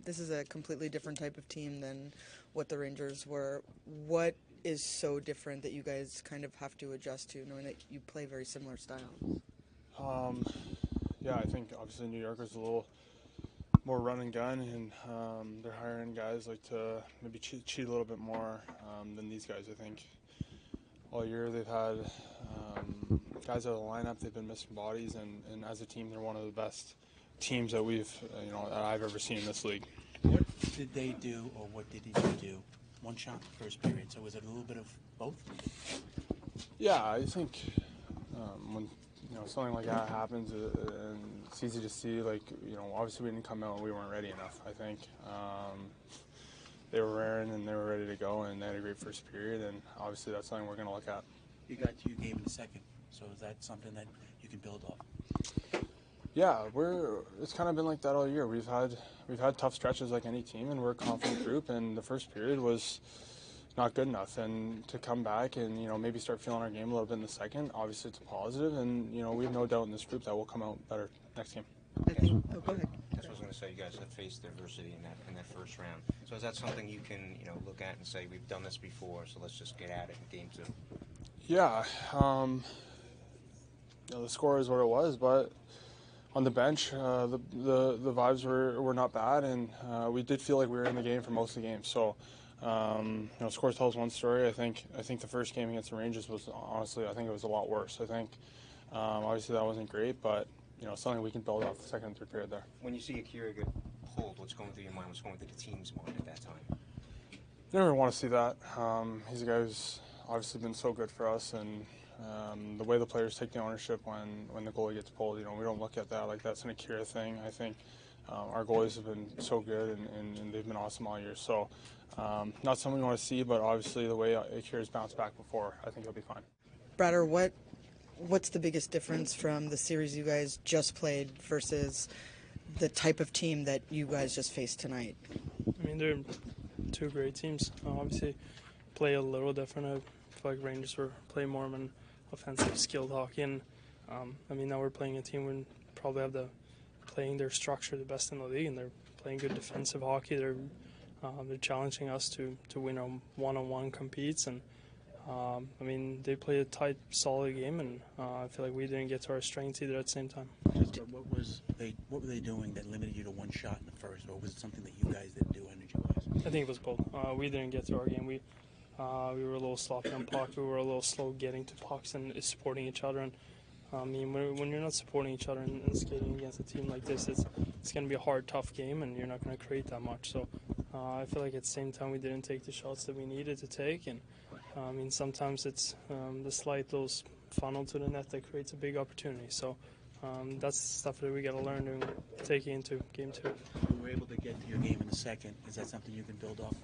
This is a completely different type of team than what the Rangers were. What is so different that you guys kind of have to adjust to, knowing that you play very similar styles? Yeah, I think obviously New Yorkers a little more run and gun, and they're hiring guys like to maybe cheat a little bit more than these guys. I think all year they've had guys out of the lineup. They've been missing bodies, and as a team, they're one of the best teams that that I've ever seen in this league. What did they do, or what did you do? One shot first period. So was it a little bit of both? Yeah, I think when something like that happens, and it's easy to see. Like obviously we didn't come out and we weren't ready enough. I think they were raring and they were ready to go, and they had a great first period. And obviously that's something we're going to look at. You got to your game in the second. So is that something that you can build off? Yeah, it's kind of been like that all year. We've had tough stretches like any team, and we're a confident group. And the first period was not good enough, and to come back and maybe start feeling our game a little bit in the second, obviously it's a positive, and we have no doubt in this group that we'll come out better next game. Go ahead. That's what I was going to say. You guys have faced adversity in that first round. So is that something you can look at and say we've done this before, so let's just get at it in game 2? Yeah, the score is what it was, but on the bench, the vibes were not bad, and we did feel like we were in the game for most of the game. So, score tells one story. I think the first game against the Rangers was honestly, I think it was a lot worse. I think obviously that wasn't great, but something we can build off the second and third period there. When you see Akira get pulled, what's going through your mind? What's going through the team's mind at that time? You never want to see that. He's a guy who's obviously been so good for us, and the way the players take the ownership when the goalie gets pulled, we don't look at that like that's an Akira thing. I think our goalies have been so good, and they've been awesome all year. So not something we want to see, but obviously the way Akira's bounced back before, I think he'll be fine. Bratter, what's the biggest difference from the series you guys just played versus the type of team that you guys just faced tonight? I mean, they're two great teams. Obviously, play a little different. I feel like Rangers were playing more of an offensive, skilled hockey, and now we're playing a team who probably have playing their structure the best in the league, and they're playing good defensive hockey. They're challenging us to win on one-on-one competes, and they played a tight, solid game, and I feel like we didn't get to our strengths either at the same time. What were they doing that limited you to one shot in the first, or was it something that you guys didn't do energy-wise? I think it was both. We didn't get to our game. We were a little sloppy on puck. We were a little slow getting to pucks and supporting each other. And when you're not supporting each other and skating against a team like this, it's going to be a hard, tough game, and you're not going to create that much. So I feel like at the same time we didn't take the shots that we needed to take. And sometimes it's the slight little funnel to the net that creates a big opportunity. So that's stuff that we got to learn to take into game 2. You were able to get to your game in the second. Is that something you can build off?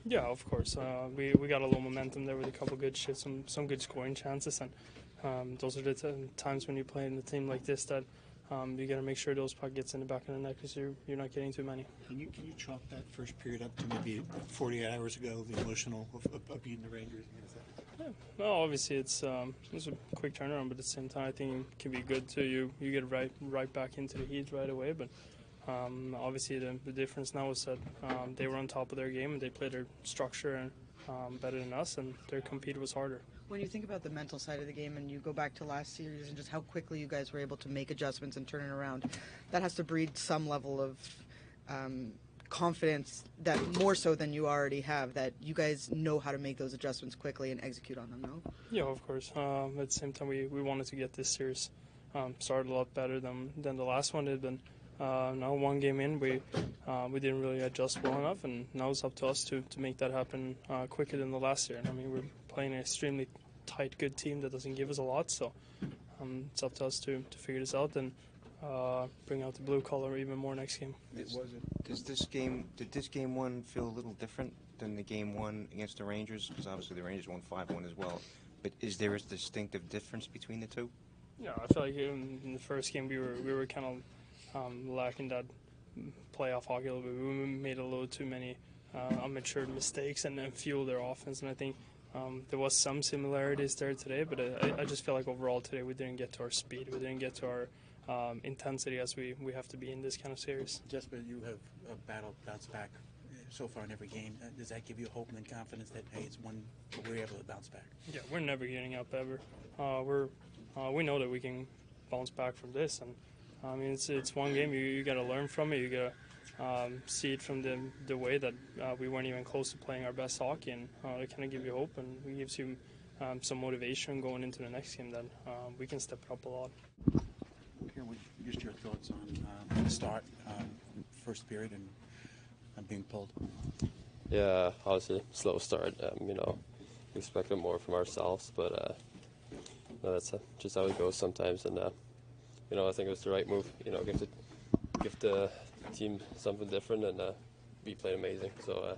Yeah, of course. We got a little momentum there with a couple good shifts, some good scoring chances, and those are the times when you play in a team like this that you got to make sure those puck gets in the back of the net because you're not getting too many. Can you chalk that first period up to maybe 48 hours ago, the emotional of beating the Rangers? Yeah. No, obviously it's a quick turnaround, but at the same time I think it can be good too. You get right back into the heat right away, but. Obviously, the difference now is that they were on top of their game and they played their structure and better than us, and their compete was harder. When you think about the mental side of the game and you go back to last series and just how quickly you guys were able to make adjustments and turn it around, that has to breed some level of confidence, that more so than you already have, that you guys know how to make those adjustments quickly and execute on them, no? Yeah, of course. At the same time, we wanted to get this series started a lot better than the last one did, but now one game in, we didn't really adjust well enough, and now it's up to us to make that happen quicker than the last year. And we're playing an extremely tight, good team that doesn't give us a lot, so it's up to us to figure this out and bring out the blue color even more next game. Did this game 1 feel a little different than the game 1 against the Rangers? Because obviously the Rangers won 5-1 as well. But is there a distinctive difference between the two? Yeah, I feel like in the first game we were kind of lacking that playoff hockey a little bit. We made a little too many immature mistakes and fueled their offense, and I think there was some similarities there today, but I just feel like overall today we didn't get to our speed, we didn't get to intensity as we have to be in this kind of series. Jesper, you have bounced back so far in every game. Does that give you hope and confidence that, hey, we're able to bounce back? Yeah, we're never getting up ever. We know that we can bounce back from this, and I mean it's one game. You got to learn from it. You got to see it from the way that we weren't even close to playing our best hockey, and it kind of gives you hope and it gives you some motivation going into the next game that we can step it up a lot. Here, just your thoughts on the start, first period, and being pulled. Yeah, obviously slow start. We expected more from ourselves, but that's just how it goes sometimes. And I think it was the right move. Give the team something different, and we played amazing. So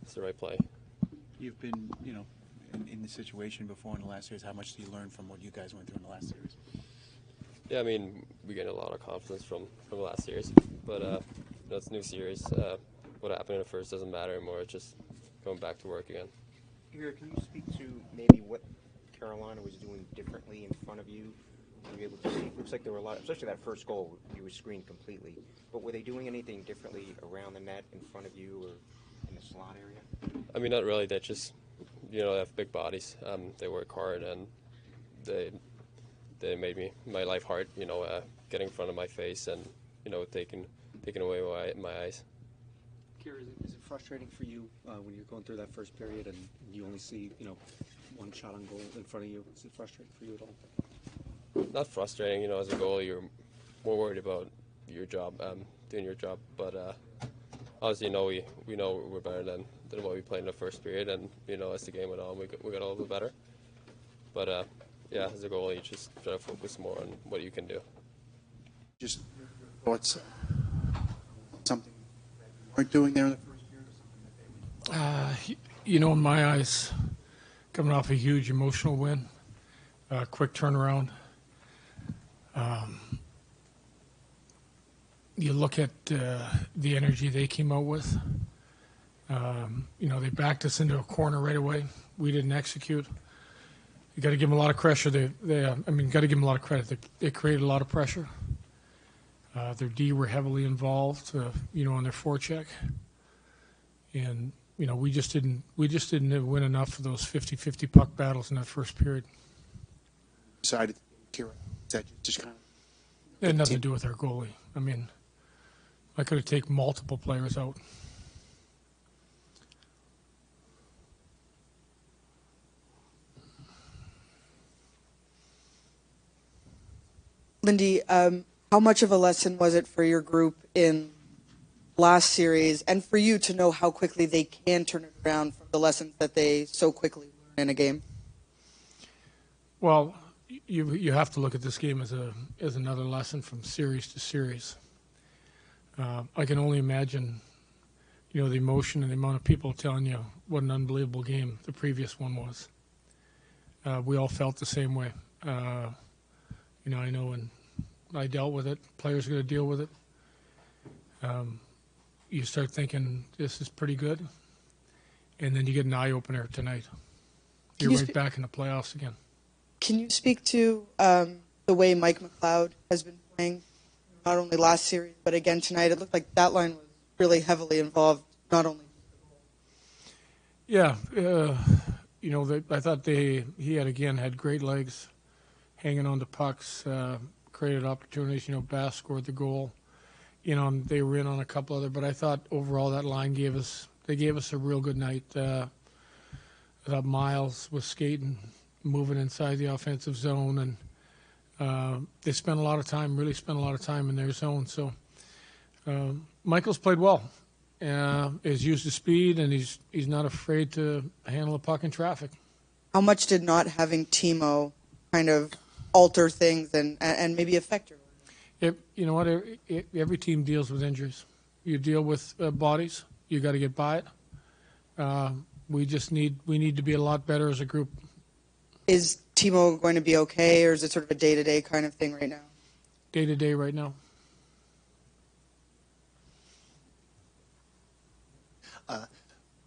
it's the right play. You've been, in this situation before in the last series. How much do you learn from what you guys went through in the last series? Yeah, I mean, we gained a lot of confidence from the last series, but it's a new series. What happened in the first doesn't matter anymore. It's just going back to work again. Here, can you speak to maybe what Carolina was doing differently in front of you? Were you able to see? It looks like there were a lot, especially that first goal, you were screened completely. But were they doing anything differently around the net in front of you or in the slot area? I mean, not really. They just, they have big bodies. They work hard, and they made my life hard. Getting in front of my face and taking away my eyes. Kira, is it frustrating for you when you're going through that first period and you only see one shot on goal in front of you? Is it frustrating for you at all? Not frustrating. As a goalie, you're more worried about your job, doing your job. But obviously, we know we're better than what we played in the first period, and as the game went on, we got a little bit better. But as a goalie, you just try to focus more on what you can do. Just thoughts, something that you weren't doing there in the first period, or something that they were. In my eyes, coming off a huge emotional win, quick turnaround. You look at the energy they came out with. They backed us into a corner right away. We didn't execute. You got to give them a lot of pressure. Got to give them a lot of credit. They created a lot of pressure. Their D were heavily involved, on their forecheck, and we just didn't win enough of those 50-50 puck battles in that first period. Decided, Kira, is that just kind of? It had nothing to do with our goalie. I could have taken multiple players out. Lindy, how much of a lesson was it for your group in last series and for you to know how quickly they can turn it around from the lessons that they so quickly learn in a game? Well, you have to look at this game as another lesson from series to series. I can only imagine, the emotion and the amount of people telling you what an unbelievable game the previous one was. We all felt the same way. I know when I dealt with it, players are going to deal with it. You start thinking this is pretty good, and then you get an eye opener tonight. You're right back in the playoffs again. Can you speak to the way Mike McLeod has been playing, not only last series, but again tonight? It looked like that line was really heavily involved, not only. Yeah, I thought he had great legs, hanging on to pucks, created opportunities. Bass scored the goal. They were in on a couple other, but I thought overall that line gave us a real good night. I thought Miles was skating, moving inside the offensive zone, and they spent a lot of time in their zone. So Michael's played well. Has used his speed, and he's not afraid to handle the puck in traffic. How much did not having Timo kind of alter things and maybe affect her? You know what? Every team deals with injuries. You deal with bodies. You got to get by it. We need to be a lot better as a group. Is Timo going to be okay, or is it sort of a day-to-day kind of thing right now? Day-to-day right now.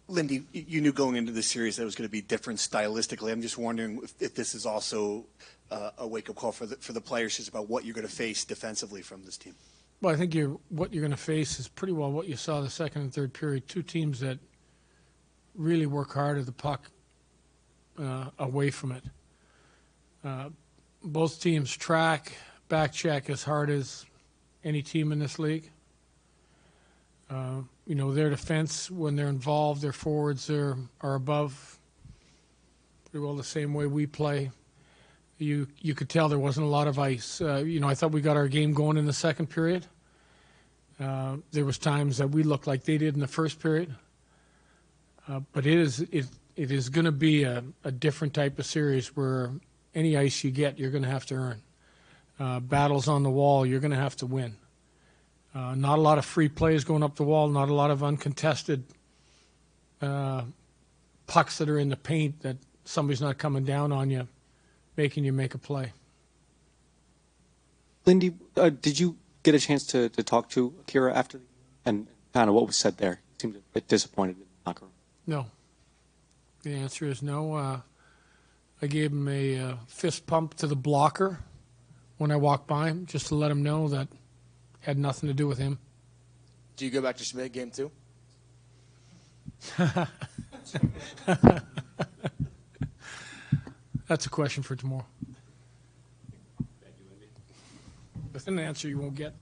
Lindy, you knew going into this series that it was going to be different stylistically. I'm just wondering if this is also a wake-up call for the players, just about what you're going to face defensively from this team. Well, I think what you're going to face is pretty well what you saw the second and third period. Two teams that really work hard at the puck away from it. Both teams back check as hard as any team in this league. Their defense, when they're involved, their forwards are above pretty well the same way we play. You could tell there wasn't a lot of ice. I thought we got our game going in the second period. There was times that we looked like they did in the first period. But it is going to be a different type of series where any ice you get, you're going to have to earn. Battles on the wall, you're going to have to win. Not a lot of free plays going up the wall, not a lot of uncontested pucks that are in the paint that somebody's not coming down on you, making you make a play. Lindy, did you get a chance to talk to Akira after the game? And kind of what was said there? He seemed a bit disappointed in the locker room. No. The answer is no. I gave him a fist pump to the blocker when I walked by him, just to let him know that had nothing to do with him. Do you go back to Schmid game 2? That's a question for tomorrow. That's an answer you won't get.